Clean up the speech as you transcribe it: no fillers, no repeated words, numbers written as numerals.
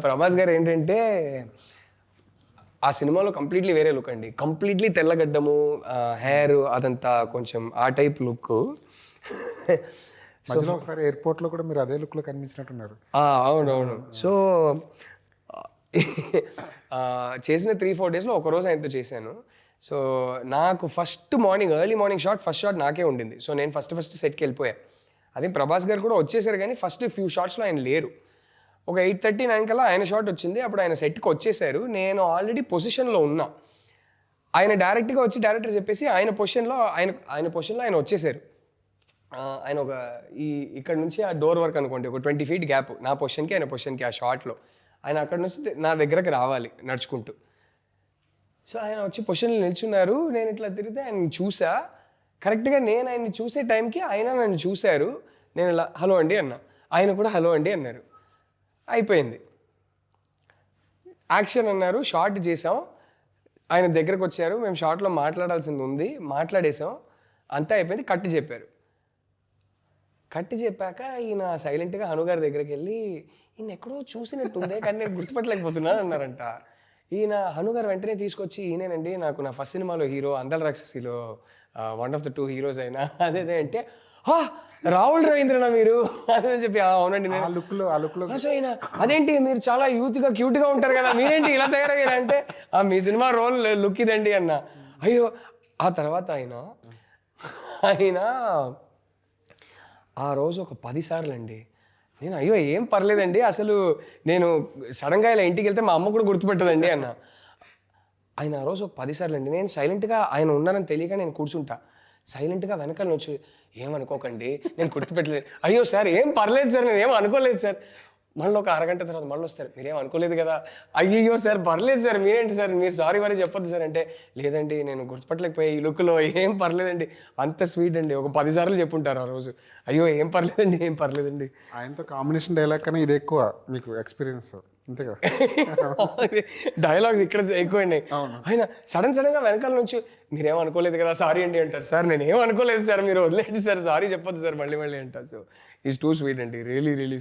ప్రభాస్ గారు ఏంటంటే ఆ సినిమాలో కంప్లీట్లీ వేరే లుక్ అండి. కంప్లీట్లీ తెల్లగడ్డము, హెయిర్ అదంతా కొంచెం ఆ టైప్ లుక్. మధ్యలో ఒకసారి ఎయిర్పోర్ట్లో కూడా మీరు అదే లుక్లో కనిపించినట్టున్నారు. అవునవును. సో చేసిన 3-4 డేస్లో ఒకరోజు ఆయనతో చేశాను. సో నాకు ఎర్లీ మార్నింగ్ ఫస్ట్ షాట్ నాకే ఉండింది. సో నేను ఫస్ట్ సెట్కి వెళ్ళిపోయా. అదే ప్రభాస్ గారు కూడా వచ్చేసారు, కానీ ఫస్ట్ ఫ్యూ షాట్స్లో ఆయన లేరు. ఒక 8:30, 9 కల్లా ఆయన షాట్ వచ్చింది. అప్పుడు ఆయన సెట్కి వచ్చేసారు. నేను ఆల్రెడీ పొజిషన్లో ఉన్నా. ఆయన డైరెక్ట్గా వచ్చి డైరెక్టర్ చెప్పేసి ఆయన పొజిషన్లో ఆయన వచ్చేసారు. ఆయన ఒక ఇక్కడ నుంచి ఆ డోర్ వరకు అనుకోండి, ఒక 20 feet గ్యాప్ నా పొజిషన్కి ఆయన పొజిషన్కి ఆ షాట్లో. ఆయన అక్కడ నుంచి నా దగ్గరకు రావాలి నడుచుకుంటూ. సో ఆయన వచ్చి పొజిషన్లో నిల్చున్నారు. నేను ఇట్లా తిరిగితే ఆయన చూసా. కరెక్ట్గా నేను ఆయన్ని చూసే టైంకి ఆయన నన్ను చూశారు. నేను ఇలా హలో అండి అన్నా. ఆయన కూడా హలో అండి అన్నారు. అయిపోయింది. యాక్షన్ అన్నారు, షార్ట్ చేసాం. ఆయన దగ్గరకు వచ్చారు. మేము షార్ట్లో మాట్లాడాల్సింది ఉంది, మాట్లాడేసాం. అంతా అయిపోయింది. కట్టు చెప్పాక ఈయన సైలెంట్గా హనుగారి దగ్గరికి వెళ్ళి, ఈయన ఎక్కడో చూసినట్టుందే కానీ నేను గుర్తుపట్టలేకపోతున్నాను అన్నారంట. ఈయన హనుగారు వెంటనే తీసుకొచ్చి, ఈయనేనండి నాకు నా ఫస్ట్ సినిమాలో hero, Andala రాక్షసిలో 1 of the 2 heroes అయినా అదే అంటే, రాహుల్ రవీంద్రనా మీరు అదే చెప్పి, అవునండి నేను. సో ఈయన అదేంటి మీరు చాలా యూత్గా క్యూట్గా ఉంటారు కదా, మీరేంటి ఇలా తయారయ్యారు అంటే, మీ సినిమా రోల్ లుక్ ఇదండి అన్న. అయ్యో ఆ తర్వాత ఆయన ఆ రోజు ఒక 10 సార్లు అండి నేను అయ్యో ఏం పర్లేదండి, అసలు నేను సడన్గా ఇలా ఇంటికి వెళ్తే మా అమ్మ కూడా గుర్తుపెట్టదండి అన్న. ఆయన ఆ రోజు ఒక 10 సార్లు అండి. నేను సైలెంట్గా ఆయన ఉన్నారని తెలియక నేను కూర్చుంటా. సైలెంట్గా వెనకాల నుంచి ఏమనుకోకండి నేను గుర్తుపెట్టలేదు. అయ్యో సార్ ఏం పర్లేదు సార్, నేను ఏం అనుకోలేదు సార్. మళ్ళీ ఒక అరగంట తర్వాత మళ్ళీ వస్తారు, మీరేం అనుకోలేదు కదా. అయ్యో సార్ పర్లేదు సార్, మీరేంటి సార్ మీరు సారీ చెప్పొద్దు సార్ అంటే, లేదండి నేను గుర్తుపట్టలేకపోయా ఈ లుక్లో, ఏం పర్లేదండి. అంత స్వీట్ అండి. ఒక 10 సార్లు చెప్పుంటారు ఆ రోజు. అయ్యో ఏం పర్లేదండి. ఆయనతో కాంబినేషన్ డైలాగ్ కన్నా ఇది ఎక్కువ మీకు ఎక్స్పీరియన్స్, అంతే కదా. డైలాగ్స్ ఇక్కడ ఎక్కువ అండి. ఆయన సడన్గా వెనకాల నుంచి మీరేం అనుకోలేదు కదా సారీ అండి అంటారు. సార్ నేను ఏం అనుకోలేదు సార్, మీరు వదిలేండి సార్, సారీ చెప్పొద్దు సార్ మళ్ళీ అంటారు. సో ఈజ్ టూ స్వీట్ అండి, రియలీ